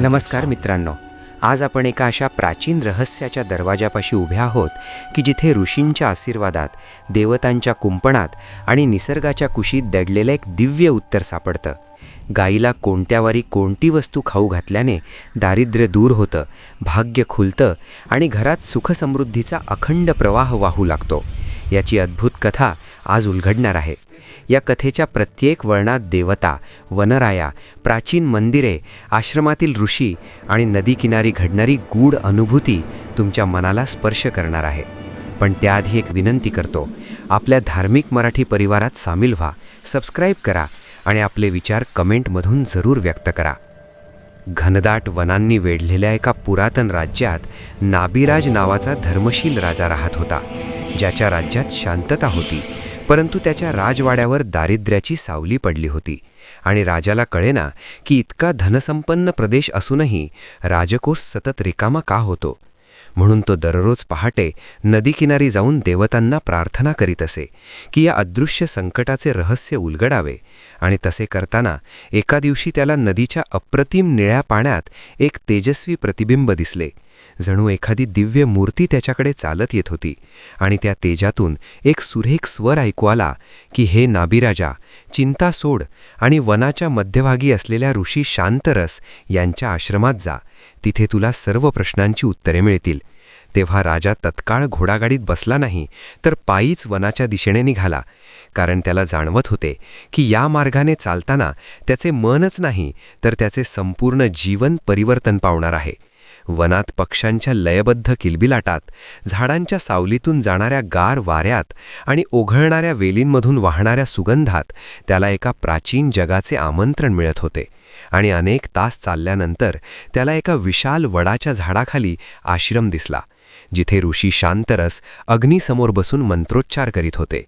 नमस्कार मित्रांनो, आज आपण एका अशा प्राचीन रहस्याच्या दरवाजापाशी उभे आहोत की जिथे ऋषींच्या आशीर्वादात, देवतांच्या कुंपणात आणि निसर्गाच्या कुशीत दडलेलं एक दिव्य उत्तर सापडतं. गाईला कोणत्या वारी कोणती वस्तू खाऊ घातल्याने दारिद्र्य दूर होतं, भाग्य खुलतं आणि घरात सुखसमृद्धीचा अखंड प्रवाह वाहू लागतो. याची अद्भुत कथा आज उलगडणार आहे. या कथेच्या प्रत्येक वळणात देवता, वनराया, प्राचीन मंदिरे, आश्रमातील ऋषी आणि नदीकिनारी घडणारी गूढ अनुभूती तुमच्या मनाला स्पर्श करणार आहे. पण त्याआधी एक विनंती करतो, आपल्या धार्मिक मराठी परिवारात सामील व्हा, सबस्क्राईब करा आणि आपले विचार कमेंटमधून जरूर व्यक्त करा. घनदाट वनांनी वेढलेल्या एका पुरातन राज्यात नाभिराज नावाचा धर्मशील राजा राहत होता, ज्याच्या राज्यात शांतता होती, परंतु त्याच्या राजवाड्यावर दारिद्र्याची सावली पडली होती. आणि राजाला कळेना की इतका धनसंपन्न प्रदेश असूनही राजकोष सतत रिकामा का होतो. म्हणून तो दररोज पहाटे नदीकिनारी जाऊन देवतांना प्रार्थना करीत असे की या अदृश्य संकटाचे रहस्य उलगडावे. आणि तसे करताना एका दिवशी त्याला नदीच्या अप्रतिम निळ्या पाण्यात एक तेजस्वी प्रतिबिंब दिसले. जणू एखादी दिव्य मूर्ती त्याच्याकडे चालत येत होती. आणि त्या तेजातून एक सुरेख स्वर ऐकू आला की हे नाभिराजा, चिंता सोड आणि वनाच्या मध्यभागी असलेल्या ऋषी शांतरस यांच्या आश्रमात जा. तिथे तुला सर्व प्रश्नांची उत्तरे मिळतील. तेव्हा राजा तत्काळ घोडागाडीत बसला नाही, तर पायीच वनाच्या दिशेने निघाला. कारण त्याला जाणवत होते की या मार्गाने चालताना त्याचे मनच नाही, तर त्याचे संपूर्ण जीवन परिवर्तन पावणार आहे. वनात पक्ष्यांच्या लयबद्ध किलबिलाटात, झाडांच्या सावलीतून जाणाऱ्या गार वाऱ्यात आणि ओघळणाऱ्या वेलींमधून वाहणाऱ्या सुगंधात त्याला एका प्राचीन जगाचे आमंत्रण मिळत होते. आणि अनेक तास चालल्यानंतर त्याला एका विशाल वडाच्या झाडाखाली आश्रम दिसला, जिथे ऋषी शांतरस अग्नीसमोर बसून मंत्रोच्चार करीत होते.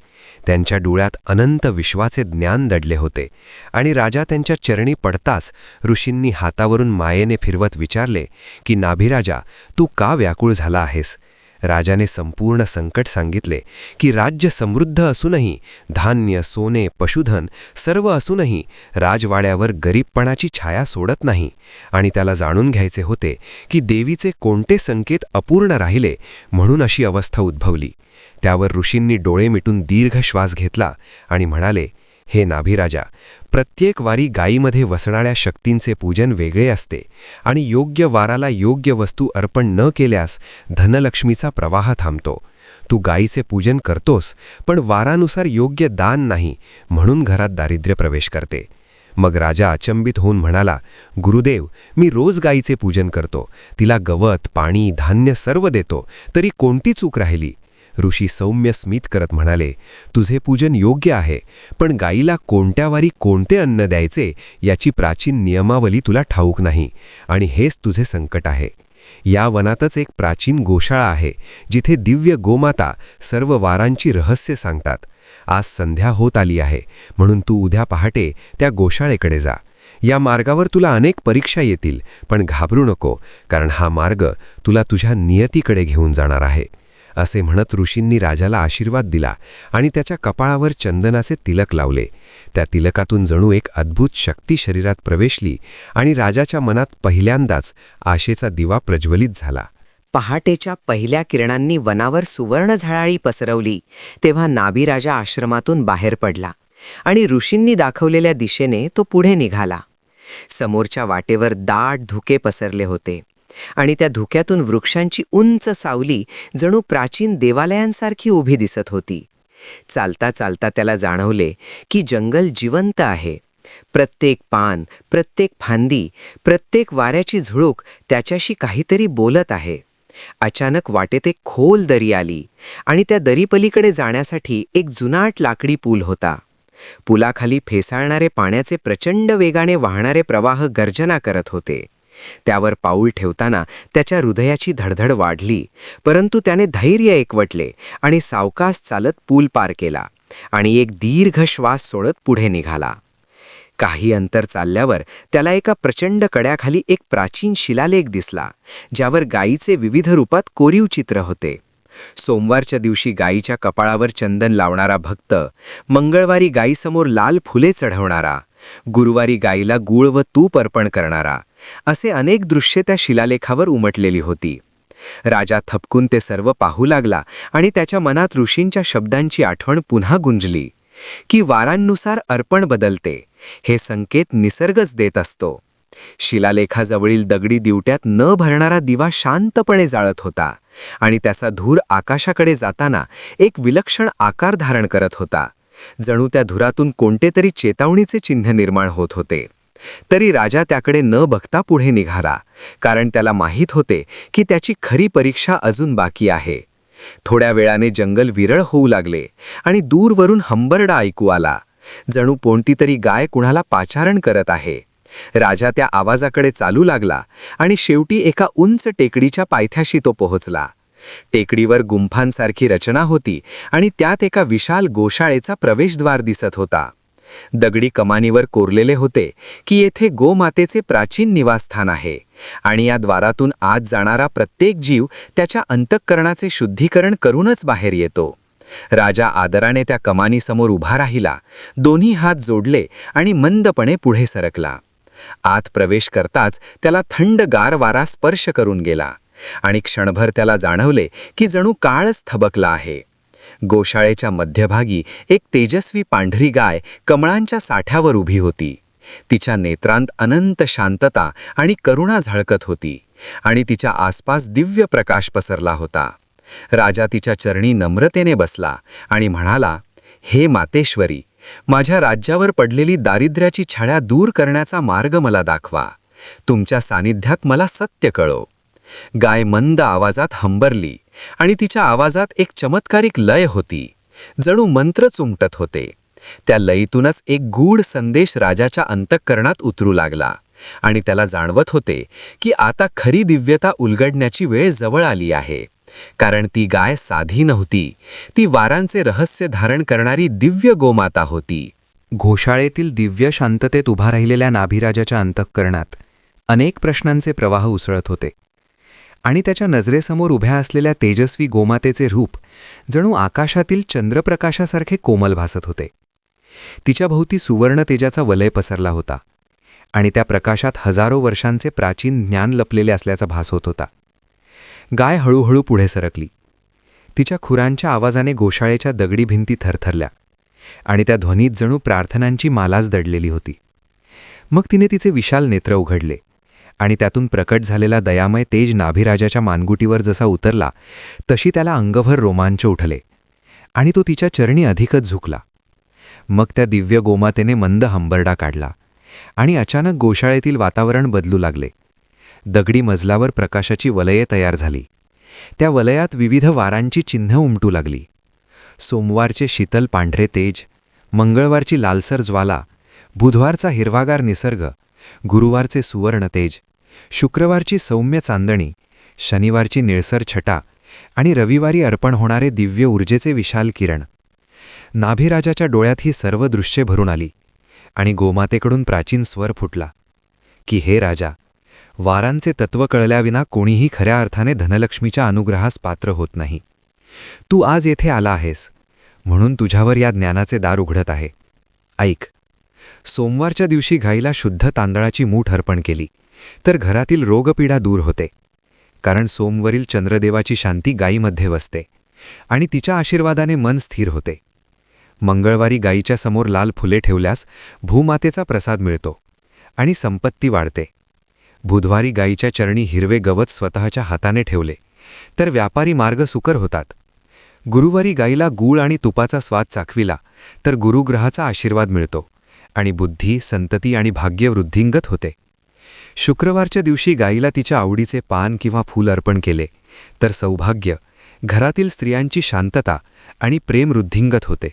त्यांच्या डोळ्यात अनंत विश्वाचे ज्ञान दडले होते. आणि राजा त्यांच्या चरणी पडताच ऋषींनी हातावरून मायेने फिरवत विचारले की नाभिराजा, तू का व्याकुळ झाला आहेस? राजाने संपूर्ण संकट सांगितले की राज्य समृद्ध असूनही, धान्य, सोने, पशुधन सर्व असूनही राजवाड्यावर गरीबपणाची छाया सोडत नाही. आणि त्याला जाणून घ्यायचे होते की देवीचे कोणते संकेत अपूर्ण राहिले म्हणून अशी अवस्था उद्भवली. त्यावर ऋषींनी डोळे मिटून दीर्घ श्वास घेतला आणि म्हणाले, हे नाभिराजा, प्रत्येक वारी गायीमध्ये वसणाऱ्या शक्तींचे पूजन वेगळे असते आणि योग्य वाराला योग्य वस्तू अर्पण न केल्यास धनलक्ष्मीचा प्रवाह थांबतो. तू गायीचे पूजन करतोस, पण वारानुसार योग्य दान नाही, म्हणून घरात दारिद्र्य प्रवेश करते. मग राजा अचंबित होऊन म्हणाला, गुरुदेव, मी रोज गायीचे पूजन करतो, तिला गवत, पाणी, धान्य सर्व देतो, तरी कोणती चूक राहिली? ऋषी सौम्य स्मित करत म्हणाले, तुझे पूजन योग्य आहे, पण गायीला कोणत्या वारी कोणते अन्न द्यायचे याची प्राचीन नियमावली तुला ठाऊक नाही, आणि हेच तुझे संकट आहे. या वनातच एक प्राचीन गोशाळा आहे, जिथे दिव्य गोमाता सर्व वारांची रहस्य सांगतात. आज संध्या होत आली आहे, म्हणून तू उद्या पहाटे त्या गोशाळेकडे जा. या मार्गावर तुला अनेक परीक्षा येतील, पण घाबरू नको, कारण हा मार्ग तुला तुझ्या नियतीकडे घेऊन जाणार आहे. असे म्हणत ऋषींनी राजाला आशीर्वाद दिला आणि त्याच्या कपाळावर चंदनाचे तिलक लावले. त्या तिलकातून जणू एक अद्भुत शक्ती शरीरात प्रवेशली आणि राजाच्या मनात पहिल्यांदाच आशेचा दिवा प्रज्वलित झाला. पहाटेच्या पहिल्या किरणांनी वनावर सुवर्ण झळाळी पसरवली तेव्हा नाभिराजा आश्रमातून बाहेर पडला आणि ऋषींनी दाखवलेल्या दिशेने तो पुढे निघाला. समोरच्या वाटेवर दाट धुके पसरले होते आणि त्या धुक्यातून वृक्षांची उंच सावली जणू प्राचीन देवालयांसारखी उभी दिसत होती. चालता चालता त्याला जाणवले की जंगल जिवंत आहे. प्रत्येक पान, प्रत्येक फांदी, प्रत्येक वाऱ्याची झुळूक त्याच्याशी काहीतरी बोलत आहे. अचानक वाटेत एक खोल दरी आली आणि त्या दरीपलीकडे जाण्यासाठी एक जुनाट लाकडी पूल होता. पुलाखाली फेसाळणारे पाण्याचे प्रचंड वेगाने वाहणारे प्रवाह गर्जना करत होते. त्यावर पाऊल ठेवताना त्याच्या हृदयाची धडधड वाढली, परंतु त्याने धैर्य एकवटले आणि सावकाश चालत पूल पार केला आणि एक दीर्घ श्वास सोडत पुढे निघाला. काही अंतर चालल्यावर त्याला एका प्रचंड कड्याखाली एक प्राचीन शिलालेख दिसला, ज्यावर गायीचे विविध रूपात कोरीव चित्र होते. सोमवारच्या दिवशी गायीच्या कपाळावर चंदन लावणारा भक्त, मंगळवारी गायीसमोर लाल फुले चढवणारा, गुरुवारी गायीला गूळ व तूप अर्पण करणारा असे अनेक दृश्ये त्या शिलालेखावर उमटलेली होती. राजा थपकून ते सर्व पाहू लागला आणि त्याच्या मनात ऋषींच्या शब्दांची आठवण पुन्हा गुंजली की वारांनुसार अर्पण बदलते, हे संकेत निसर्गच देत असतो. शिलालेखाजवळील दगडी दिवट्यात न भरणारा दिवा शांतपणे जाळत होता आणि त्याचा धूर आकाशाकडे जाताना एक विलक्षण आकार धारण करत होता. जणू त्या धुरातून कोणते तरी चेतावणीचे चिन्ह निर्माण होत होते. तरी राजा त्याकडे न बघता पुढे निघाला, कारण त्याला माहीत होते की त्याची खरी परीक्षा अजून बाकी आहे. थोड्या वेळाने जंगल विरळ होऊ लागले आणि दूरवरून हंबरडा ऐकू आला, जणू कोणती तरी गाय कुणाला पाचारण करत आहे. राजा त्या आवाजाकडे चालू लागला आणि शेवटी एका उंच टेकडीच्या पायथ्याशी तो पोहोचला. टेकडीवर गुंफांसारखी रचना होती आणि त्यात एका विशाल गोशाळेचा प्रवेशद्वार दिसत होता. दगडी कमानीवर कोरलेले होते की येथे गोमातेचे प्राचीन निवासस्थान आहे आणि या द्वारातून आत जाणारा प्रत्येक जीव त्याच्या अंतःकरणाचे शुद्धीकरण करूनच बाहेर येतो. राजा आदराने त्या कमानीसमोर उभा राहिला, दोन्ही हात जोडले आणि मंदपणे पुढे सरकला. आत प्रवेश करताच त्याला थंडगार वारा स्पर्श करून गेला आणि क्षणभर त्याला जाणवले की जणू काळच थबकला आहे. गोशाळेच्या मध्यभागी एक तेजस्वी पांढरी गाय कमळांच्या साठ्यावर उभी होती. तिच्या नेत्रांत अनंत शांतता आणि करुणा झळकत होती आणि तिच्या आसपास दिव्य प्रकाश पसरला होता. राजा तिच्या चरणी नम्रतेने बसला आणि म्हणाला, हे मातेश्वरी, माझ्या राज्यावर पडलेली दारिद्र्याची छाया दूर करण्याचा मार्ग मला दाखवा. तुमच्या सानिध्यात मला सत्य कळो. गाय मंद आवाजात हंबरली आणि तिच्या आवाजात एक चमत्कारिक लय होती, जणू मंत्रच उमटत होते. त्या लयीतूनच एक गूढ संदेश राजाच्या अंतःकरणात उतरू लागला आणि त्याला जाणवत होते की आता खरी दिव्यता उलगडण्याची वेळ जवळ आली आहे. कारण ती गाय साधी नव्हती, ती वारांचे रहस्य धारण करणारी दिव्य गोमाता होती. घोषाळेतील दिव्य शांततेत उभा राहिलेल्या नाभिराजाच्या अंतःकरणात अनेक प्रश्नांचे प्रवाह उसळत होते आणि त्याच्या नजरेसमोर उभ्या असलेल्या तेजस्वी गोमातेचे रूप जणू आकाशातील चंद्रप्रकाशासारखे कोमल भासत होते. तिच्या भोवती सुवर्ण तेजाचा वलय पसरला होता आणि त्या प्रकाशात हजारो वर्षांचे प्राचीन ज्ञान लपलेले असल्याचा भास होत होता. गाय हळूहळू पुढे सरकली. तिच्या खुरांच्या आवाजाने गोशाळेच्या दगडी भिंती थरथरल्या आणि त्या ध्वनीत जणू प्रार्थनांची मालाच दडलेली होती. मग तिने तिचे विशाल नेत्र उघडले आणि त्यातून प्रकट झालेला दयामय तेज नाभिराजाच्या मानगुटीवर जसा उतरला तशी त्याला अंगभर रोमांच उठले आणि तो तिच्या चरणी अधिकच झुकला. मग त्या दिव्य गोमातेने मंद हंबरडा काढला आणि अचानक गोशाळेतील वातावरण बदलू लागले. दगडी मजलावर प्रकाशाची वलये तयार झाली. त्या वलयात विविध वारांची चिन्ह उमटू लागली. सोमवारचे शीतल पांढरे तेज, मंगळवारची लालसर ज्वाला, बुधवारचा हिरवागार निसर्ग, गुरुवारचे सुवर्ण तेज, शुक्रवारची सौम्य चांदणी, शनिवारची निळसर छटा आणि रविवारी अर्पण होणारे दिव्य ऊर्जेचे विशाल किरण. नाभिराजाच्या डोळ्यात ही सर्व दृश्ये भरून आली आणि गोमातेकडून प्राचीन स्वर फुटला की हे राजा, वारांचे तत्व कळल्याविना कोणीही खऱ्या अर्थाने धनलक्ष्मीच्या अनुग्रहास पात्र होत नाही. तू आज येथे आला आहेस म्हणून तुझ्यावर या ज्ञानाचे दार उघडत आहे. ऐक, सोमवारच्या दिवशी गाईला शुद्ध तांदळाची मूठ अर्पण केली तर घरातील रोगपीडा दूर होते, कारण सोमवरील चंद्रदेवाची शांती गायीमध्ये वसते आणि तिच्या आशीर्वादाने मन स्थिर होते. मंगळवारी गायीच्या समोर लाल फुले ठेवल्यास भूमातेचा प्रसाद मिळतो आणि संपत्ती वाढते. बुधवारी गायीच्या चरणी हिरवे गवत स्वतःच्या हाताने ठेवले तर व्यापारी मार्ग सुकर होतात. गुरुवारी गायीला गूळ आणि तुपाचा स्वाद चाखविला तर गुरुग्रहाचा आशीर्वाद मिळतो आणि बुद्धी, संतती आणि भाग्य वृद्धिंगत होते. शुक्रवारच्या दिवशी गायीला तिच्या आवडीचे पान किंवा फूल अर्पण केले तर सौभाग्य, घरातील स्त्रियांची शांतता आणि प्रेम वृद्धिंगत होते.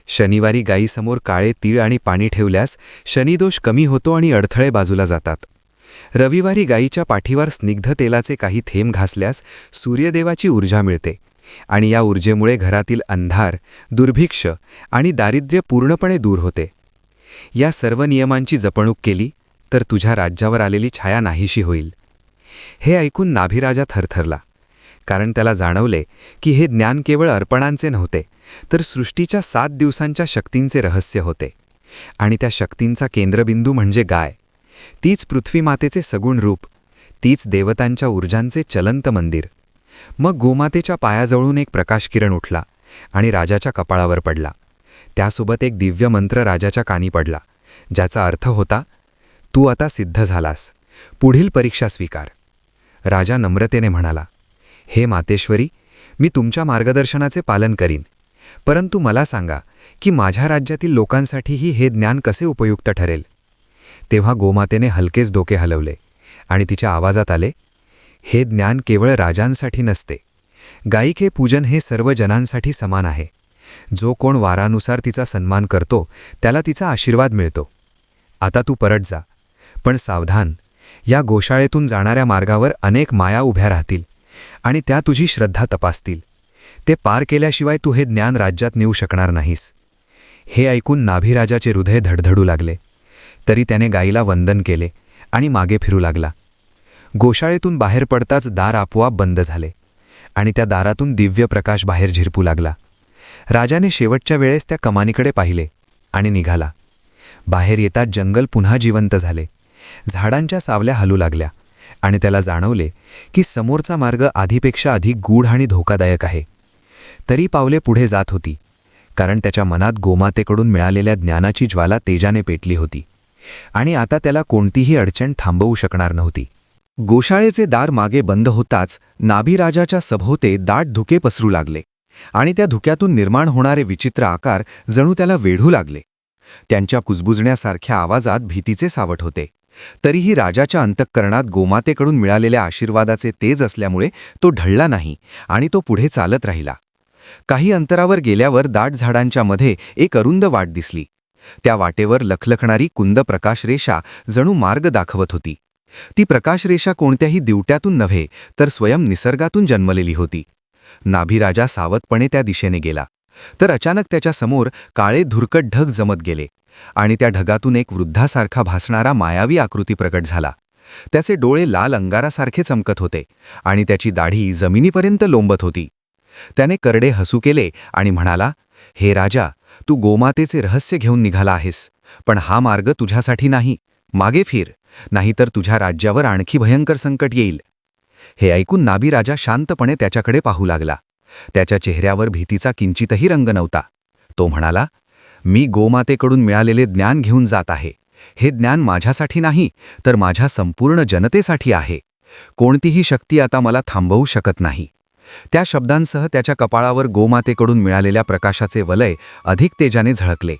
शनिवारी गायीसमोर काळे तीळ आणि पाणी ठेवल्यास शनिदोष कमी होतो आणि अडथळे बाजूला जातात. रविवारी गायीच्या पाठीवर स्निग्ध तेलाचे काही थेंब घासल्यास सूर्यदेवाची ऊर्जा मिळते आणि या ऊर्जेमुळे घरातील अंधार, दुर्भिक्ष आणि दारिद्र्य पूर्णपणे दूर होते. या सर्व नियमांची जपणूक केली तर तुझ्या राज्यावर आलेली छाया नाहीशी होईल. हे ऐकून नाभिराजा थरथरला, कारण त्याला जाणवले की हे ज्ञान केवळ अर्पणांचे नव्हते तर सृष्टीच्या 7 दिवसांच्या शक्तींचे रहस्य होते आणि त्या शक्तींचा केंद्रबिंदू म्हणजे गाय, तीच पृथ्वीमातेचे सगुण रूप, तीच देवतांच्या ऊर्जांचे चलंत मंदिर. मग गोमातेच्या पायाजवळून एक प्रकाशकिरण उठला आणि राजाच्या कपाळावर पडला. त्यासोबत एक दिव्य मंत्र राजाच्या कानी पडला, ज्याचा अर्थ होता, तू आता सिद्ध झालास, पुढील परीक्षा स्वीकार. राजा नम्रतेने म्हणाला, हे मातेश्वरी, मी तुमच्या मार्गदर्शनाचे पालन करीन, परंतु मला सांगा की माझ्या राज्यातील लोकांसाठीही हे ज्ञान कसे उपयुक्त ठरेल. तेव्हा गोमातेने हलकेच डोके हलवले आणि तिच्या आवाजात आले, हे ज्ञान केवळ राजांसाठी नसते. गायिके पूजन हे सर्व जनांसाठी समान आहे. जो कोण वारानुसार तिचा सन्मान करतो त्याला तिचा आशीर्वाद मिळतो. आता तू परत जा, पण सावधान, या गोशाळेतून जाणाऱ्या मार्गावर अनेक माया उभ्या राहतील आणि त्या तुझी श्रद्धा तपासतील. ते पार केल्याशिवाय तू हे ज्ञान राज्यात नेऊ शकणार नाहीस. हे ऐकून नाभीराजाचे हृदय धडधडू लागले. तरी त्याने गाईला वंदन केले आणि मागे फिरू लागला. गोशाळेतून बाहेर पडताच दार आपोआप बंद झाले आणि त्या दारातून दिव्य प्रकाश बाहेर झिरपू लागला. राजाने शेवटच्या वेळेस त्या कमानीकडे पाहिले आणि निघाला. बाहेर येताच जंगल पुन्हा जिवंत झाले. झाडांच्या सावल्या हलू लागल्या आणि त्याला जाणवले की समोरचा मार्ग आधीपेक्षा अधिक गूढ आणि धोकादायक आहे. तरी पावले पुढे जात होती, कारण त्याच्या मनात गोमातेकडून मिळालेल्या ज्ञानाची ज्वाला तेजाने पेटली होती आणि आता त्याला कोणतीही अडचण थांबवू शकणार नव्हती. गोशाळेचे दार मागे बंद होताच नाभीराजाच्या सभोवते दाट धुके पसरू लागले आणि त्या धुक्यातून निर्माण होणारे विचित्र आकार जणू त्याला वेढू लागले. त्यांच्या कुजबुजण्यासारख्या आवाजात भीतीचे सावट होते. तरीही राजाच्या अंतःकरणात गोमातेकडून मिळालेल्या आशीर्वादाचे तेज असल्यामुळे तो ढळला नाही आणि तो पुढे चालत राहिला. काही अंतरावर गेल्यावर दाट झाडांच्या मध्ये एक अरुंद वाट दिसली. त्या वाटेवर लखलखणारी कुंद प्रकाशरेषा जणू मार्ग दाखवत होती. ती प्रकाशरेषा कोणत्याही दिवट्यातून नव्हे तर स्वयं निसर्गातून जन्मलेली होती. नाभीराजा सावधपणे त्या दिशेने गेला, तर अचानक त्याच्या समोर काळे धुरकट ढग जमत गेले आणि त्या ढगातून एक वृद्धासारखा भासणारा मायावी आकृती प्रकट झाला. त्याचे डोळे लाल अंगारासारखे चमकत होते आणि त्याची दाढी जमिनीपर्यंत लोंबत होती. त्याने करडे हसू केले आणि म्हणाला, हे राजा, तू गोमातेचे रहस्य घेऊन निघाला आहेस, पण हा मार्ग तुझ्यासाठी नाही. मागे फिर, नाहीतर तुझ्या राज्यावर आणखी भयंकर संकट येईल. हे ऐकून नाभीराजा शांतपणे त्याच्याकडे पाहू लागला. त्याच्या चेहऱ्यावर भीतीचा किंचितही रंग नव्हता. तो म्हणाला, मी गोमातेकडून मिळालेले ज्ञान घेऊन जात आहे. हे ज्ञान माझ्यासाठी नाही तर माझ्या संपूर्ण जनतेसाठी आहे. कोणतीही शक्ती आता मला थांबवू शकत नाही. त्या शब्दांसह त्याच्या कपाळावर गोमातेकडून मिळालेल्या प्रकाशाचे वलय अधिक तेजाने झळकले.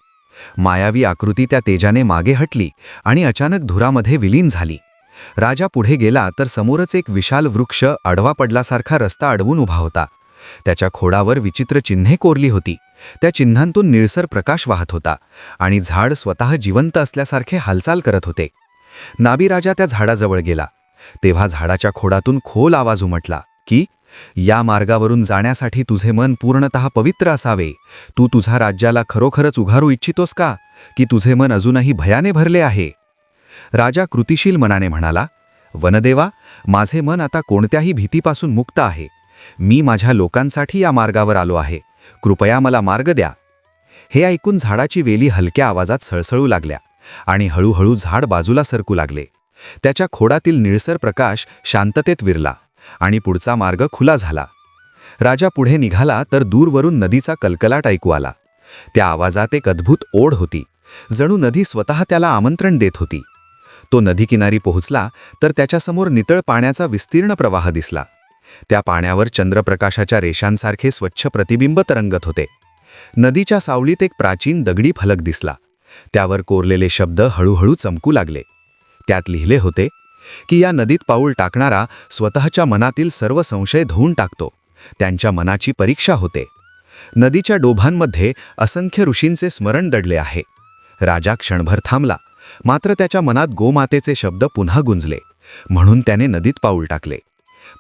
मायावी आकृती त्या तेजाने मागे हटली आणि अचानक धुरामध्ये विलीन झाली. राजा पुढे गेला तर समोरच एक विशाल वृक्ष आडवा पडल्यासारखा रस्ता अडवून उभा होता. त्याच्या खोडावर विचित्र चिन्हे कोरली होती. त्या चिन्हांतून निळसर प्रकाश वाहत होता आणि झाड स्वतः जिवंत असल्यासारखे हालचाल करत होते. नाभीराजा त्या झाडाजवळ गेला. तेव्हा झाडाच्या खोडातून खोल आवाज उमटला की, या मार्गावरून जाण्यासाठी तुझे मन पूर्णतः पवित्र असावे. तू तुझ्या राज्याला खरोखरच उघारू इच्छितोस का, की तुझे मन अजूनही भयाने भरले आहे? राजा कृतिशील मनाने म्हणाला, वनदेवा, माझे मन आता कोणत्याही भीतीपासून मुक्त आहे. मी माझ्या लोकांसाठी या मार्गावर आलो आहे. कृपया मला मार्ग द्या. हे ऐकून झाडाची वेली हलक्या आवाजात सळसळू लागल्या आणि हळूहळू झाड बाजूला सरकू लागले. त्याच्या खोडातील निळसर प्रकाश शांततेत विरला आणि पुढचा मार्ग खुला झाला. राजा पुढे निघाला तर दूरवरून नदीचा कलकलाट ऐकू आला. त्या आवाजात एक अद्भुत ओढ होती, जणू नदी स्वतः त्याला आमंत्रण देत होती. तो नदीकिनारी पोहोचला तर त्याच्यासमोर नितळ पाण्याचा विस्तीर्ण प्रवाह दिसला. त्या पाण्यावर चंद्रप्रकाशाच्या रेषांसारखे स्वच्छ प्रतिबिंब तरंगत होते. नदीच्या सावलीत एक प्राचीन दगडी फलक दिसला. त्यावर कोरलेले शब्द हळूहळू चमकू लागले. त्यात लिहिले होते की या नदीत पाऊल टाकणारा स्वतःच्या मनातील सर्व संशय धुवून टाकतो. त्यांच्या मनाची परीक्षा होते. नदीच्या डोभांमध्ये असंख्य ऋषींचे स्मरण दडले आहे. राजा क्षणभर थांबला, मात्र त्याच्या मनात गोमातेचे शब्द पुन्हा गुंजले. म्हणून त्याने नदीत पाऊल टाकले.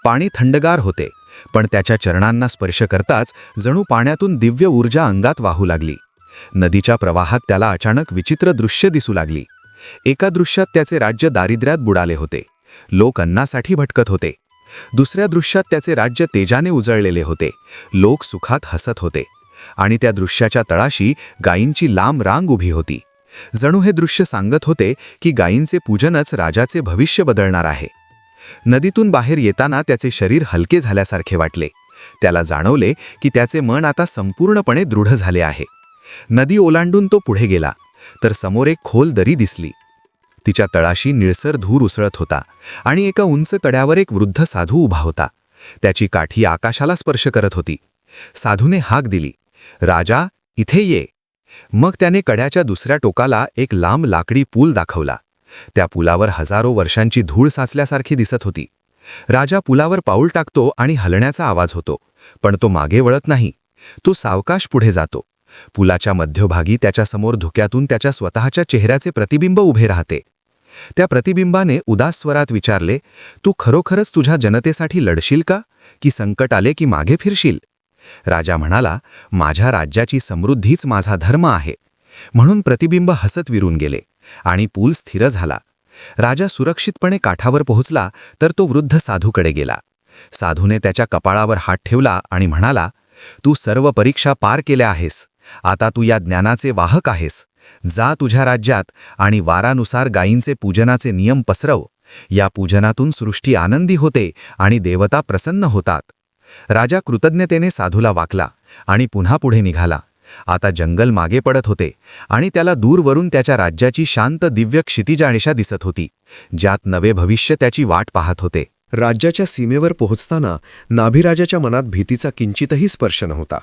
पाणी थंडगार होते, पण त्याच्या चरणांना स्पर्श करताच जणू पाण्यातून दिव्य ऊर्जा अंगात वाहू लागली. नदीच्या प्रवाहात त्याला अचानक विचित्र दृश्य दिसू लागली. एका दृश्यात त्याचे राज्य दारिद्र्यात बुडाले होते. लोक अन्नासाठी भटकत होते. दुसऱ्या दृश्यात त्याचे राज्य तेजाने उजळलेले होते. लोक सुखात हसत होते आणि त्या दृश्याच्या तळाशी गायींची लांब रांग उभी होती. जणू हे दृश्य सांगत होते की गायींचे पूजनच राजाचे भविष्य बदलणार आहे. नदीतून बाहेर येताना त्याचे शरीर हलके झाल्यासारखे वाटले. त्याला जाणवले की त्याचे मन आता संपूर्णपणे दृढ झाले आहे. नदी ओलांडून तो पुढे गेला तर समोर एक खोल दरी दिसली. तिच्या तळाशी निळसर धूर उसळत होता आणि एका उंच तड्यावर एक वृद्ध साधू उभा होता. त्याची काठी आकाशाला स्पर्श करत होती. साधूने हाक दिली, "राजा, इथे ये." मग त्याने कड्याच्या दुसऱ्या टोकाला एक लांब लाकडी पूल दाखवला. त्या पुलावर हजारो वर्षांची धूळ साचल्यासारखी दिसत होती. राजा पुलावर पाऊल टाकतो आणि हलण्याचा आवाज होतो, पण तो मागे वळत नाही. तो सावकाश पुढे जातो. पुलाच्या मध्यभागी त्याच्यासमोर धुक्यातून त्याच्या स्वतःच्या चेहऱ्याचे प्रतिबिंब उभे राहते. त्या प्रतिबिंबाने उदास स्वरात विचारले, "तू खरोखरच तुझ्या जनतेसाठी लढशील का, की संकट आले की मागे फिरशील?" राजा म्हणाला, "माझ्या राज्याची समृद्धीच माझा धर्म आहे." म्हणून प्रतिबिंब हसत विरून गेले आणि पूल स्थिर झाला. राजा सुरक्षितपणे काठावर पोहोचला तर तो वृद्ध साधूकडे गेला. साधूने त्याच्या कपाळावर हात ठेवला आणि म्हणाला, "तू सर्व परीक्षा पार केल्या आहेस. आता तू या ज्ञानाचे वाहक आहेस. जा तुझ्या राज्यात आणि वारानुसार गायींचे पूजनाचे नियम पसरव. या पूजनातून सृष्टी आनंदी होते आणि देवता प्रसन्न होतात." राजा कृतज्ञतेने साधूला वाकला आणि पुन्हा पुढे निघाला. आता जंगल मागे पडत होते आणि त्याला दूरवरून त्याच्या राज्याची शांत दिव्य क्षितिजानिशा दिसत होती, ज्यात नवे भविष्य त्याची वाट पाहत होते. राज्याच्या सीमेवर पोहोचताना नाभिराजाच्या मनात भीतीचा किंचितही स्पर्श नव्हता.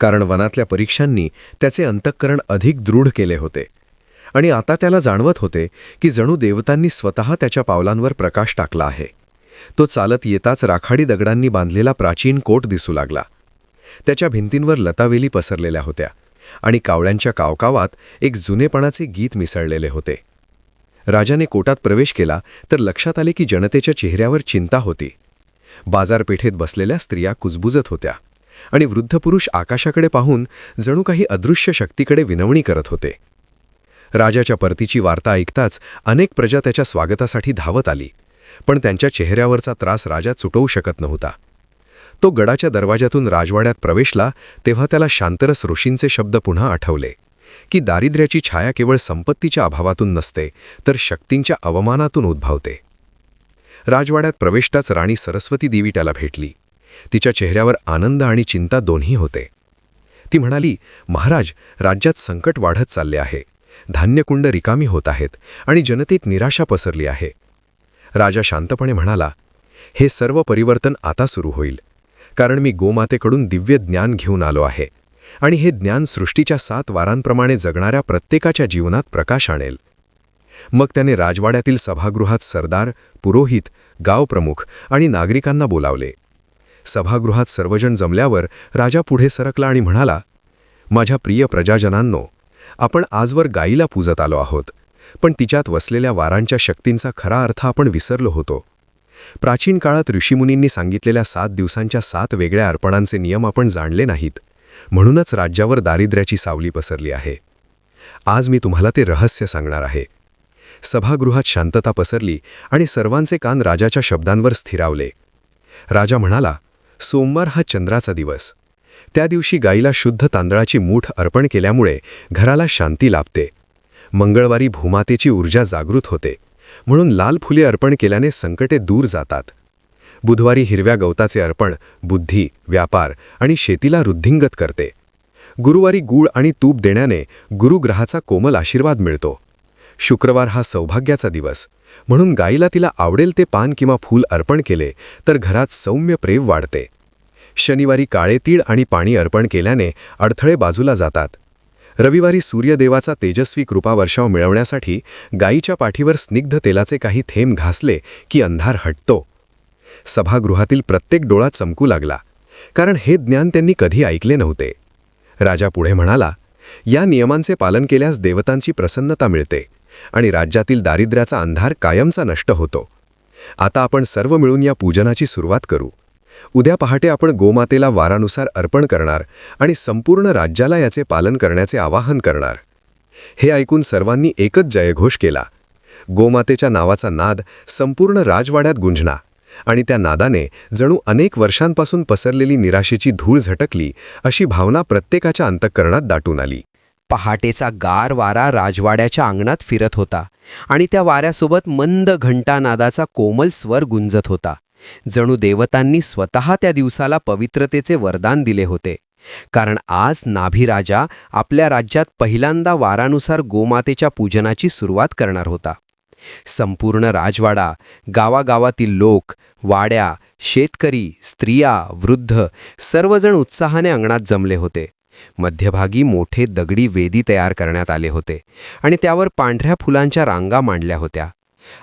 कारण वनातल्या परीक्षांनी त्याचे अंतःकरण अधिक दृढ केले होते आणि आता त्याला जाणवत होते की जणू देवतांनी स्वतः त्याच्या पावलांवर प्रकाश टाकला आहे. तो चालत येताच राखाडी दगडांनी बांधलेला प्राचीन कोट दिसू लागला. त्याच्या भिंतींवर लतावेली पसरलेल्या होत्या आणि कावळ्यांच्या कावकावात एक जुनेपणाचे गीत मिसळलेले होते. राजाने कोटात प्रवेश केला तर लक्षात आले की जनतेच्या चेहऱ्यावर चिंता होती. बाजारपेठेत बसलेल्या स्त्रिया कुजबुजत होत्या आणि वृद्ध पुरुष आकाशाकडे पाहून जणू काही अदृश्य शक्तीकडे विनवणी करत होते. राजाच्या परतीची वार्ता ऐकताच अनेक प्रजा त्याच्या स्वागतासाठी धावत आली, पण त्यांच्या चेहऱ्यावरचा त्रास राजा चुटवू शकत नव्हता. तो गडाच्या दरवाजातून राजवाड्यात प्रवेशला तेव्हा त्याला शांतरस ऋषींचे शब्द पुन्हा आठवले की दारिद्र्याची छाया केवळ संपत्तीच्या अभावातून नसते तर शक्तींच्या अवमानातून उद्भवते. राजवाड्यात प्रवेशताच राणी सरस्वती देवी त्याला भेटली. तिच्या चेहऱ्यावर आनंद आणि चिंता दोन्ही होते. ती म्हणाली, "महाराज, राज्यात संकट वाढत चालले आहे. धान्यकुंड रिकामी होत आहेत आणि जनतेत निराशा पसरली आहे." राजा शांतपणे म्हणाला, "हे सर्व परिवर्तन आता सुरू होईल, कारण मी गोमातेकडून दिव्य ज्ञान घेऊन आलो आहे आणि हे ज्ञान सृष्टीच्या 7 वारांप्रमाणे जगणाऱ्या प्रत्येकाच्या जीवनात प्रकाश आणेल." मग त्याने राजवाड्यातील सभागृहात सरदार, पुरोहित, गावप्रमुख आणि नागरिकांना बोलावले. सभागृहात सर्वजण जमल्यावर राजा पुढे सरकला आणि म्हणाला, "माझ्या प्रिय प्रजाजनांनो, आपण आजवर गायीला पूजत आलो आहोत, पण तिच्यात वसलेल्या वारांच्या शक्तींचा खरा अर्थ आपण विसरलो होतो. प्राचीन काळात ऋषीमुनींनी सांगितलेल्या 7 दिवसांच्या 7 वेगळ्या अर्पणांचे नियम आपण जाणले नाहीत, म्हणूनच राज्यावर दारिद्र्याची सावली पसरली आहे. आज मी तुम्हाला ते रहस्य सांगणार आहे." सभागृहात शांतता पसरली आणि सर्वांचे कान राजाच्या शब्दांवर स्थिरावले. राजा म्हणाला, "सोमवार हा चंद्राचा दिवस. त्या दिवशी गायीला शुद्ध तांदळाची मूठ अर्पण केल्यामुळे घराला शांती लाभते. मंगळवारी भूमातेची ऊर्जा जागृत होते, म्हणून लाल फुले अर्पण केल्याने संकटे दूर जातात. बुधवारी हिरव्या गवताचे अर्पण बुद्धी, व्यापार आणि शेतीला वृद्धिंगत करते. गुरुवारी गूळ आणि तूप देण्याने गुरुग्रहाचा कोमल आशीर्वाद मिळतो. शुक्रवार हा सौभाग्याचा दिवस, म्हणून गायीला तिला आवडेल ते पान किंवा फूल अर्पण केले तर घरात सौम्य प्रेम वाढते. शनिवारी काळे तीळ आणि पाणी अर्पण केल्याने अडथळे बाजूला जातात. रविवारी सूर्यदेवाचा तेजस्वी कृपावर्षाव मिळवण्यासाठी गायीच्या पाठीवर स्निग्ध तेलाचे काही थेंब घासले की अंधार हटतो. सभागृहातील प्रत्येक डोळा चमकू लागला, कारण हे ज्ञान त्यांनी कधी ऐकले नव्हते. राजा पुढे म्हणाला, "या नियमांचे पालन केल्यास देवतांची प्रसन्नता मिळते आणि राज्यातील दारिद्र्याचा अंधार कायमचा नष्ट होतो. आता आपण सर्व मिळून या पूजनाची सुरुवात करू. उद्या पहाटे आपण गोमातेला वारानुसार अर्पण करणार आणि संपूर्ण राज्याला याचे पालन करण्याचे आवाहन करणार." हे ऐकून सर्वांनी एकच जयघोष केला. गोमातेच्या नावाचा नाद संपूर्ण राजवाड्यात गुंजला आणि त्या नादाने जणू अनेक वर्षांपासून पसरलेली निराशेची धूळ झटकली अशी भावना प्रत्येकाच्या अंतःकरणात दाटून आली. पहाटेचा गार वारा राजवाड्याच्या अंगणात फिरत होता आणि त्या वाऱ्यासोबत मंद घंटानादाचा कोमल स्वर गुंजत होता. जणू देवतांनी स्वतः त्या दिवसाला पवित्रतेचे वरदान दिले होते. कारण आज नाभिराजा आपल्या राज्यात पहिल्यांदा वारानुसार गोमातेच्या पूजनाची सुरुवात करणार होता. संपूर्ण राजवाडा, गावागावातील लोक, वाड्या, शेतकरी, स्त्रिया, वृद्ध सर्वजण उत्साहाने अंगणात जमले होते. मध्यभागी मोठे दगडी वेदी तयार करण्यात आले होते आणि त्यावर पांढऱ्या फुलांच्या रांगा मांडल्या होत्या.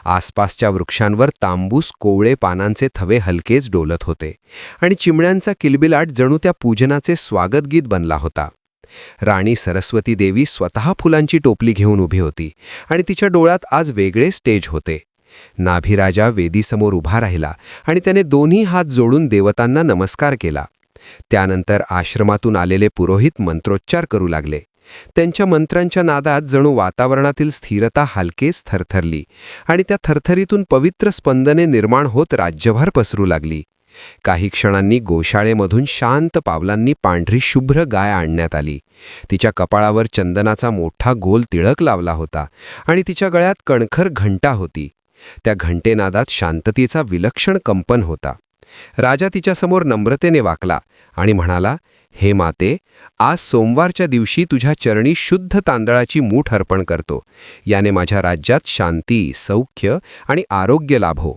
आसपासच्या वृक्षांवर तांबूस कोवळे पानांचे थवे हलकेच डोलत होते आणि चिमण्यांचा किलबिलाट जणू त्या पूजनाचे स्वागतगीत बनला होता. राणी सरस्वती देवी स्वतः फुलांची टोपली घेऊन उभी होती आणि तिच्या डोळ्यात आज वेगळे स्टेज होते. नाभिराजा वेदीसमोर उभा राहिला आणि त्याने दोन्ही हात जोडून देवतांना नमस्कार केला. त्यानंतर आश्रमातून आलेले पुरोहित मंत्रोच्चार करू लागले. त्यांच्या मंत्रांच्या नादात जणू वातावरणातील स्थिरता हलकेच थरथरली आणि त्या थरथरीतून पवित्र स्पंदने निर्माण होत राज्यभर पसरू लागली. काही क्षणांनी गोशाळेमधून शांत पावलांनी पांढरी शुभ्र गाय आणण्यात आली. तिच्या कपाळावर चंदनाचा मोठा गोल तिळक लावला होता आणि तिच्या गळ्यात कणखर घंटा होती. त्या घंटेनादात शांततेचा विलक्षण कंपन होता. राजा तिच्यासमोर नम्रतेने वाकला आणि म्हणाला, हे माते, आज सोमवारच्या दिवशी तुझ्या चरणी शुद्ध तांदळाची मूठ अर्पण करतो. याने माझ्या राज्यात शांती, सौख्य आणि आरोग्य लाभो.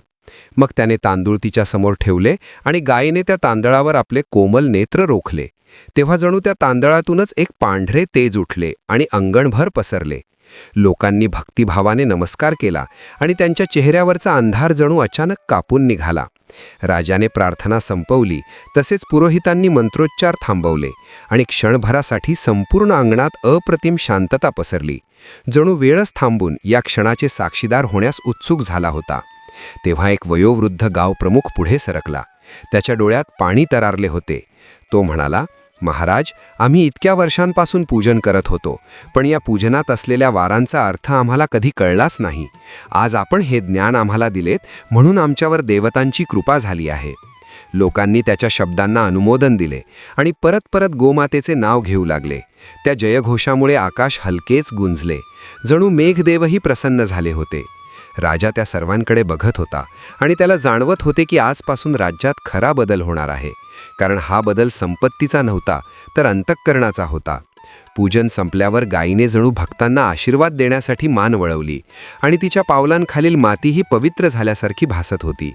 मग त्याने तांदूळ तिच्यासमोर ठेवले आणि गायीने त्या तांदळावर आपले कोमल नेत्र रोखले. तेव्हा जणू त्या तांदळातूनच एक पांढरे तेज उठले आणि अंगणभर पसरले. लोकांनी भक्तिभावाने नमस्कार केला आणि त्यांच्या चेहऱ्यावरचा अंधार जणू अचानक कापून निघाला. राजाने प्रार्थना संपवली, तसेच पुरोहितांनी मंत्रोच्चार थांबवले आणि क्षणभरासाठी संपूर्ण अंगणात अप्रतिम शांतता पसरली. जणू वेळच थांबून या क्षणाचे साक्षीदार होण्यास उत्सुक झाला होता. तेव्हा एक वयोवृद्ध गावप्रमुख पुढे सरकला. त्याच्या डोळ्यात पाणी तरारले होते. तो म्हणाला, महाराज, आम्ही इतक्या वर्षांपासून पूजन करत होतो, पण या पूजनात असलेल्या वारांचा अर्थ आम्हाला कधी कळलाच नाही. आज आपण हे ज्ञान आम्हाला दिलेत म्हणून आमच्यावर देवतांची कृपा झाली आहे. लोकांनी त्याच्या शब्दांना अनुमोदन दिले आणि परत परत गोमातेचे नाव घेऊ लागले. त्या जयघोषामुळे आकाश हलकेच गुंजले. जणू मेघदेवही प्रसन्न झाले होते. राजा त्या सर्वांकडे बघत होता आणि त्याला जाणवत होते की आजपासून राज्यात खरा बदल होणार आहे. कारण हा बदल संपत्तीचा नव्हता, तर अंतःकरणाचा होता. पूजन संपल्यावर गायीने जणू भक्तांना आशीर्वाद देण्यासाठी मान वळवली आणि तिच्या पावलांखालील मातीही पवित्र झाल्यासारखी भासत होती.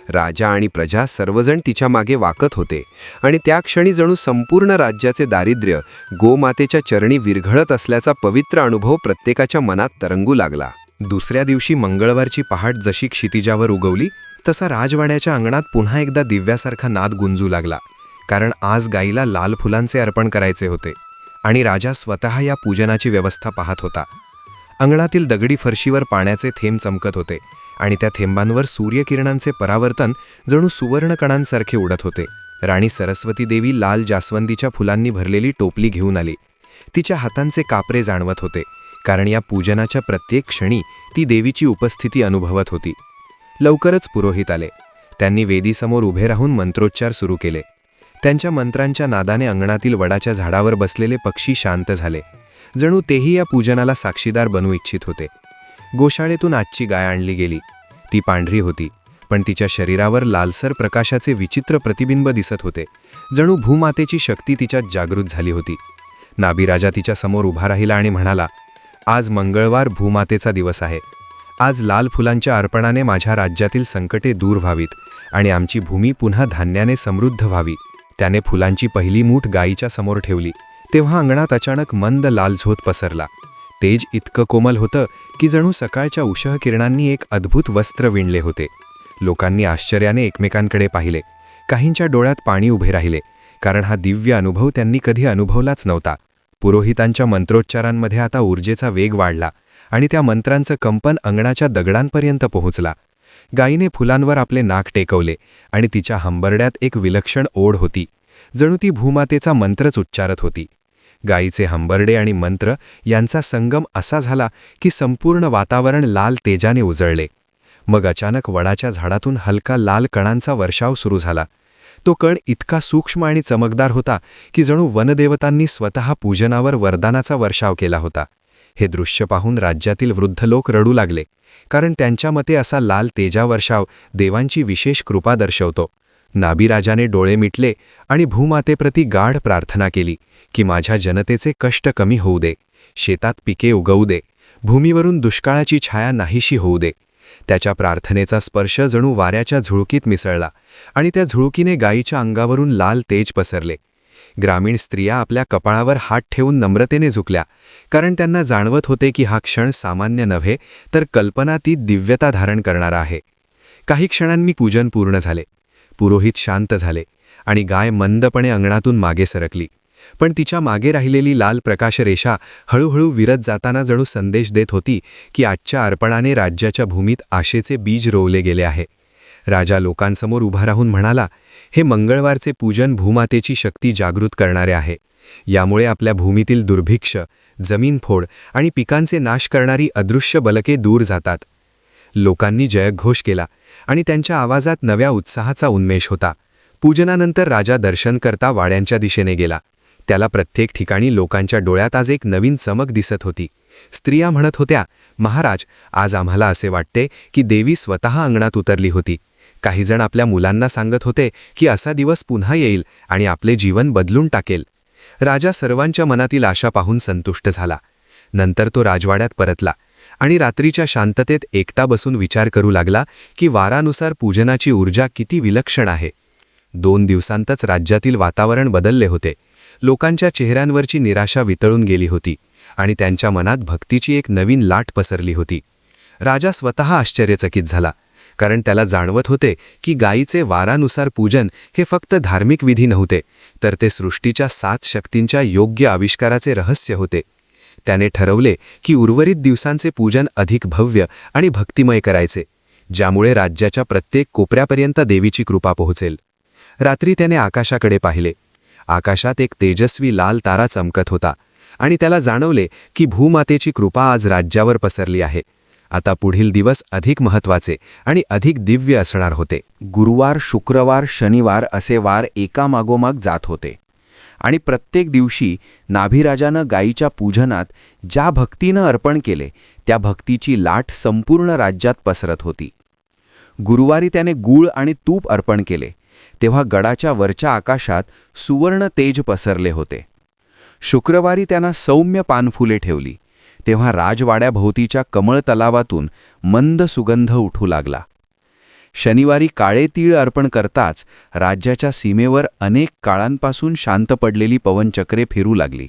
राजा आणि प्रजा सर्वजण तिच्या मागे वाकत होते आणि त्या क्षणी जणू संपूर्ण राज्याचे दारिद्र्य गोमातेच्या चरणी विरघळत असल्याचा पवित्र अनुभव प्रत्येकाच्या मनात तरंगू लागला. दुसऱ्या दिवशी मंगळवारची पहाट जशी क्षितिजावर उगवली तसा राजवाड्याच्या अंगणात पुन्हा एकदा दिव्यासारखा नाद गुंजू लागला. कारण आज गाईला लाल फुलांचे अर्पण करायचे होते आणि राजा स्वतः या पूजनाची व्यवस्था पाहत होता. अंगणातील दगडी फरशीवर पाण्याचे थेंब चमकत होते आणि त्या थेंबांवर सूर्यकिरणांचे परावर्तन जणू सुवर्णकणांसारखे उडत होते. राणी सरस्वती देवी लाल जास्वंदीच्या फुलांनी भरलेली टोपली घेऊन आली. तिच्या हातांचे कापरे जाणवत होते, कारण या पूजनाच्या प्रत्येक क्षणी ती देवीची उपस्थिती अनुभवत होती. लवकरच पुरोहित आले. त्यांनी वेदीसमोर उभे राहून मंत्रोच्चार सुरू केले. त्यांच्या मंत्रांच्या नादाने अंगणातील वडाच्या झाडावर बसलेले पक्षी शांत झाले. जणू तेही या पूजनाला साक्षीदार बनू इच्छित होते. गोशाळेतून आजची गाय आणली गेली. ती पांढरी होती, पण तिच्या शरीरावर लालसर प्रकाशाचे विचित्र प्रतिबिंब दिसत होते. जणू भूमातेची शक्ती तिच्यात जागृत झाली होती. नाभिराजा तिच्या समोर उभा राहिला आणि म्हणाला, आज मंगळवार भूमातेचा दिवस आहे. आज लाल फुलांच्या अर्पणाने माझ्या राज्यातील संकटे दूर व्हावीत आणि आमची भूमी पुन्हा धान्याने समृद्ध व्हावी. त्याने फुलांची पहिली मूठ गायीच्या समोर ठेवली. तेव्हा अंगणात अचानक मंद लाल झोत पसरला. तेज इतकं कोमल होतं की जणू सकाळच्या उषः किरणांनी एक अद्भुत वस्त्र विणले होते. लोकांनी आश्चर्याने एकमेकांकडे पाहिले. काहींच्या डोळ्यात पाणी उभे राहिले, कारण हा दिव्य अनुभव त्यांनी कधी अनुभवलाच नव्हता. पुरोहितांच्या मंत्रोच्चारांमध्ये आता ऊर्जेचा वेग वाढला आणि त्या मंत्रांचं कंपन अंगणाच्या दगडांपर्यंत पोहोचला. गायीने फुलांवर आपले नाक टेकवले आणि तिच्या हंबरड्यात एक विलक्षण ओढ होती. जणू ती भूमातेचा मंत्रच उच्चारत होती. गायीचे हंबरडे आणि मंत्र यांचा संगम असा झाला की संपूर्ण वातावरण लाल तेजाने उजळले. मग अचानक वडाच्या झाडातून हलका लाल कणांचा वर्षाव सुरू झाला. तो कण इतका सूक्ष्म आणि चमकदार होता की जणू वनदेवतांनी स्वतः पूजनावर वरदानाचा वर्षाव केला होता. हे दृश्य पाहून राज्यातील वृद्ध लोक रडू लागले, कारण त्यांच्या मते असा लाल तेजावर्षाव देवांची विशेष कृपा दर्शवतो. नाभीराजाने डोळे मिटले आणि भूमातेप्रती गाढ प्रार्थना केली की माझ्या जनतेचे कष्ट कमी होऊ दे, शेतात पिके उगवू दे, भूमीवरून दुष्काळाची छाया नाहीशी होऊ दे. त्याच्या प्रार्थनेचा स्पर्श जणू वाऱ्याच्या झुळकीत मिसळला आणि त्या झुळकीने गायीच्या अंगावरून लाल तेज पसरले. ग्रामीण स्त्रिया आपल्या कपाळावर हात ठेवून नम्रतेने झुकल्या, कारण त्यांना जाणवत होते की हा क्षण सामान्य नव्हे तर कल्पनातीत दिव्यता धारण करणारा आहे. काही क्षणांनी पूजन पूर्ण झाले. पुरोहित शांत झाले आणि गाय मंदपणे अंगणातून मागे सरकली. पण तिच्या मागे राहिलेली लाल प्रकाशरेषा हळूहळू विरत जाताना जणू संदेश देत होती की आजच्या अर्पणाने राज्याच्या भूमीत आशेचे बीज रोवले गेले आहे. राजा लोकांसमोर उभा राहून म्हणाला, हे मंगळवारचे पूजन भूमातेची शक्ती जागृत करणारे आहे. यामुळे आपल्या भूमीतील दुर्भिक्ष, जमीनफोड आणि पिकांचे नाश करणारी अदृश्य बलके दूर जातात. लोकांनी जयघोष केला आणि त्यांच्या आवाजात नव्या उत्साहाचा उन्मेष होता. पूजनानंतर राजा दर्शन करता वाड्यांच्या दिशेने गेला. त्याला प्रत्येक ठिकाणी लोकांच्या डोळ्यात आज एक नवीन चमक दिसत होती. स्त्रिया म्हणत होत्या, महाराज, आज आम्हाला असे वाटते की देवी स्वतः अंगणात उतरली होती. काही जण आपल्या मुलांना सांगत होते की असा दिवस पुन्हा येईल आणि आपले जीवन बदलून टाकेल. राजा सर्वांच्या मनातील आशा पाहून संतुष्ट झाला. नंतर तो राजवाड्यात परतला आणि रात्रीच्या शांततेत एकटा बसून विचार करू लागला की वारानुसार पूजनाची ऊर्जा किती विलक्षण आहे. 2 दिवसांतच राज्यातील वातावरण बदलले होते. लोकांच्या चेहऱ्यांवरची निराशा वितळून गेली होती आणि त्यांच्या मनात भक्तीची एक नवीन लाट पसरली होती. राजा स्वतः आश्चर्यचकित झाला, कारण त्याला जाणवत होते की गायीचे वारानुसार पूजन हे फक्त धार्मिक विधी नव्हते, तर ते सृष्टीच्या 7 शक्तींच्या योग्य आविष्काराचे रहस्य होते. त्याने ठरवले की उर्वरित दिवसांचे पूजन अधिक भव्य आणि भक्तिमय करायचे, ज्यामुळे राज्याच्या प्रत्येक कोपऱ्यापर्यंत देवीची कृपा पोहोचेल. रात्री त्याने आकाशाकडे पाहिले. आकाशात एक तेजस्वी लाल तारा चमकत होता आणि त्याला जाणवले की भूमातेची कृपा आज राज्यावर पसरली आहे. आता पुढील दिवस अधिक महत्त्वाचे आणि अधिक दिव्य असणार होते. गुरुवार, शुक्रवार, शनिवार असे वार एकामागोमाग जात होते आणि प्रत्येक दिवशी नाभीराजानं गायीच्या पूजनात ज्या भक्तीनं अर्पण केले त्या भक्तीची लाट संपूर्ण राज्यात पसरत होती. गुरुवारी त्याने गूळ आणि तूप अर्पण केले, तेव्हा गडाच्या वरच्या आकाशात सुवर्ण तेज पसरले होते. शुक्रवारी त्यांना सौम्य पानफुले ठेवली, तेव्हा राजवाड्याभोवतीच्या कमळ तलावातून मंद सुगंध उठू लागला. शनिवारी काळे तीळ अर्पण करताच राज्याच्या सीमेवर अनेक काळांपासून शांत पडलेली पवनचक्रे फिरू लागली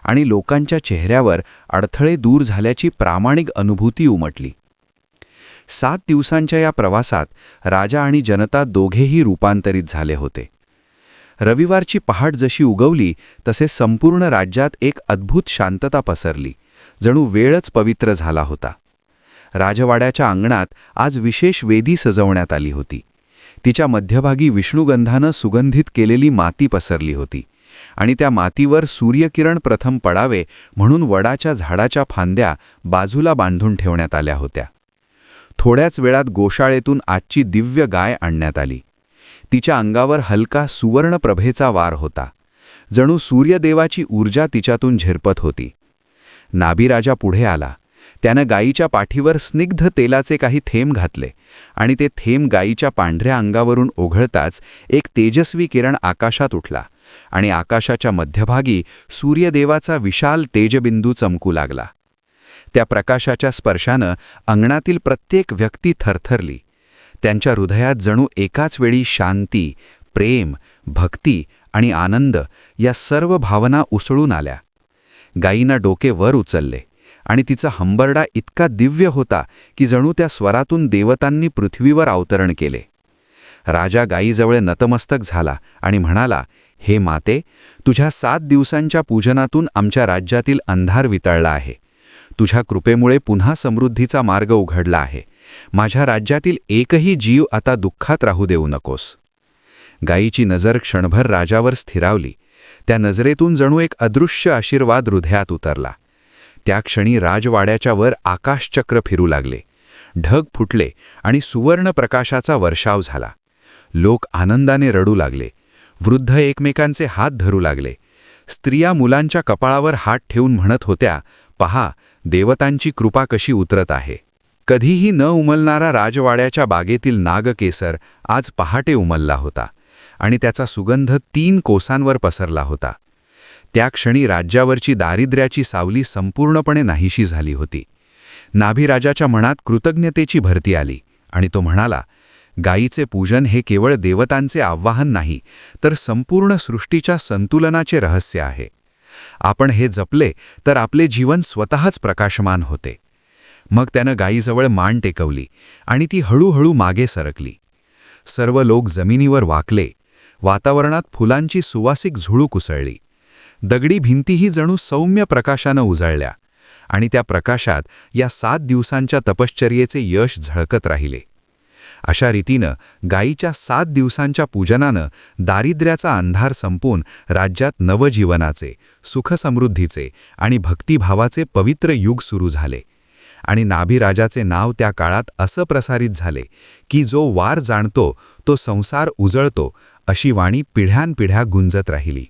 आणि लोकांच्या चेहऱ्यावर अडथळे दूर झाल्याची प्रामाणिक अनुभूती उमटली. 7 दिवसांच्या या प्रवासात राजा आणि जनता दोघेही रूपांतरित झाले होते. रविवारची पहाट जशी उगवली तसे संपूर्ण राज्यात एक अद्भुत शांतता पसरली, जणू वेळच पवित्र झाला होता. राजवाड्याच्या अंगणात आज विशेष वेदी सजवण्यात आली होती. तिच्या मध्यभागी विष्णुगंधानं सुगंधित केलेली माती पसरली होती आणि त्या मातीवर सूर्यकिरण प्रथम पडावे म्हणून वडाच्या झाडाच्या फांद्या बाजूला बांधून ठेवण्यात आल्या होत्या. थोड्याच वेळात गोशाळेतून आजची दिव्य गाय आणण्यात आली. तिच्या अंगावर हलका सुवर्णप्रभेचा वार होता, जणू सूर्यदेवाची ऊर्जा तिच्यातून झिरपत होती. नाभीराजा पुढे आला. त्यानं गायीच्या पाठीवर स्निग्ध तेलाचे काही थेंब घातले आणि ते थेंब गायीच्या पांढऱ्या अंगावरून ओघळताच एक तेजस्वी किरण आकाशात उठला आणि आकाशाच्या मध्यभागी सूर्यदेवाचा विशाल तेजबिंदू चमकू लागला. त्या प्रकाशाच्या स्पर्शानं अंगणातील प्रत्येक व्यक्ती थरथरली. त्यांच्या हृदयात जणू एकाच वेळी शांती, प्रेम, भक्ती आणि आनंद या सर्व भावना उसळून आल्या. गायीनं डोके वर उचलले आणि तिचा हंबरडा इतका दिव्य होता की जणू त्या स्वरातून देवतांनी पृथ्वीवर अवतरण केले. राजा गायीजवळ नतमस्तक झाला आणि म्हणाला, हे माते, तुझ्या 7 दिवसांच्या पूजनातून आमच्या राज्यातील अंधार वितळला आहे. तुझ्या कृपेमुळे पुन्हा समृद्धीचा मार्ग उघडला आहे. माझ्या राज्यातील एकही जीव आता दुःखात राहू देऊ नकोस. गायीची नजर क्षणभर राजावर स्थिरावली. त्या नजरेतून जणू एक अदृश्य आशीर्वाद हृदयात उतरला. त्या क्षणी राजवाड्याच्या वर आकाशचक्र फिरू लागले. ढग फुटले आणि सुवर्ण प्रकाशाचा वर्षाव झाला. लोक आनंदाने रडू लागले. वृद्ध एकमेकांचे हात धरू लागले. स्त्रिया मुलांच्या कपाळावर हात ठेवून म्हणत होत्या, पहा, देवतांची कृपा कशी उतरत आहे. कधीही न उमलणारा राजवाड्याच्या बागेतील नागकेसर आज पहाटे उमलला होता आणि त्याचा सुगंध 3 कोसांवर पसरला होता. त्या क्षणी राज्यावरची दारिद्र्याची सावली संपूर्णपणे नाहीशी झाली होती. नाभिराजाच्या मनात कृतज्ञतेची भरती आली आणि तो म्हणाला, गायीचे पूजन हे केवळ देवतांचे आवाहन नाही, तर संपूर्ण सृष्टीच्या संतुलनाचे रहस्य आहे. आपण हे जपले तर आपले जीवन स्वतःच प्रकाशमान होते. मग त्यानं गायीजवळ मान टेकवली आणि ती हळूहळू मागे सरकली. सर्व लोक जमिनीवर वाकले. वातावरणात फुलांची सुवासिक झुळूक उसळली. दगडी भिंतीही जणू सौम्य प्रकाशानं उजळल्या आणि त्या प्रकाशात या 7 दिवसांच्या तपश्चर्येचे यश झळकत राहिले. अशा रीतीनं गायीच्या 7 दिवसांच्या पूजनानं दारिद्र्याचा अंधार संपून राज्यात नवजीवनाचे, सुखसमृद्धीचे आणि भक्तिभावाचे पवित्र युग सुरू झाले. आणि नाभिराजाचे नाव त्या काळात असं प्रसारित झाले की जो वार जाणतो तो संसार उजळतो, अशी वाणी पिढ्यानपिढ्या गुंजत राहिली.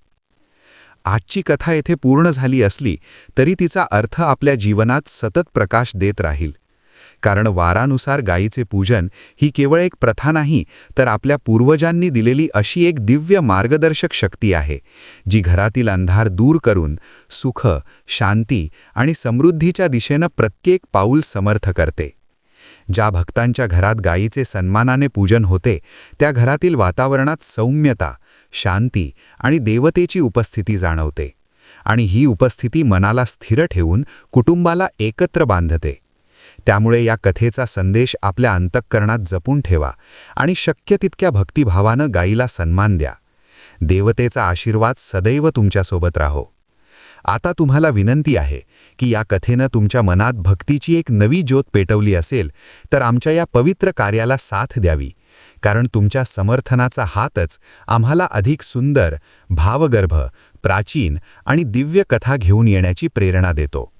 आजची कथा येथे पूर्ण झाली असली तरी तिचा अर्थ आपल्या जीवनात सतत प्रकाश देत राहील. कारण वारानुसार गायीचे पूजन ही केवळ एक प्रथा नाही, तर आपल्या पूर्वजांनी दिलेली अशी एक दिव्य मार्गदर्शक शक्ती आहे, जी घरातील अंधार दूर करून सुख, शांती आणि समृद्धीच्या दिशेनं प्रत्येक पाऊल समर्थ करते. ज्या भक्तांच्या घरात गायीचे सन्मानाने पूजन होते, त्या घरातील वातावरणात सौम्यता, शांती आणि देवतेची उपस्थिती जाणवते. आणि ही उपस्थिती मनाला स्थिर ठेवून कुटुंबाला एकत्र बांधते. त्यामुळे या कथेचा संदेश आपल्या अंतःकरणात जपून ठेवा आणि शक्य तितक्या भक्तिभावानं गायीला सन्मान द्या. देवतेचा आशीर्वाद सदैव तुमच्यासोबत राहो. आता तुम्हाला विनंती आहे की या कथेनं तुमच्या मनात भक्तीची एक नवी ज्योत पेटवली असेल तर आमच्या या पवित्र कार्याला साथ द्यावी. कारण तुमच्या समर्थनाचा हातच आम्हाला अधिक सुंदर, भावगर्भ, प्राचीन आणि दिव्य कथा घेऊन येण्याची प्रेरणा देतो.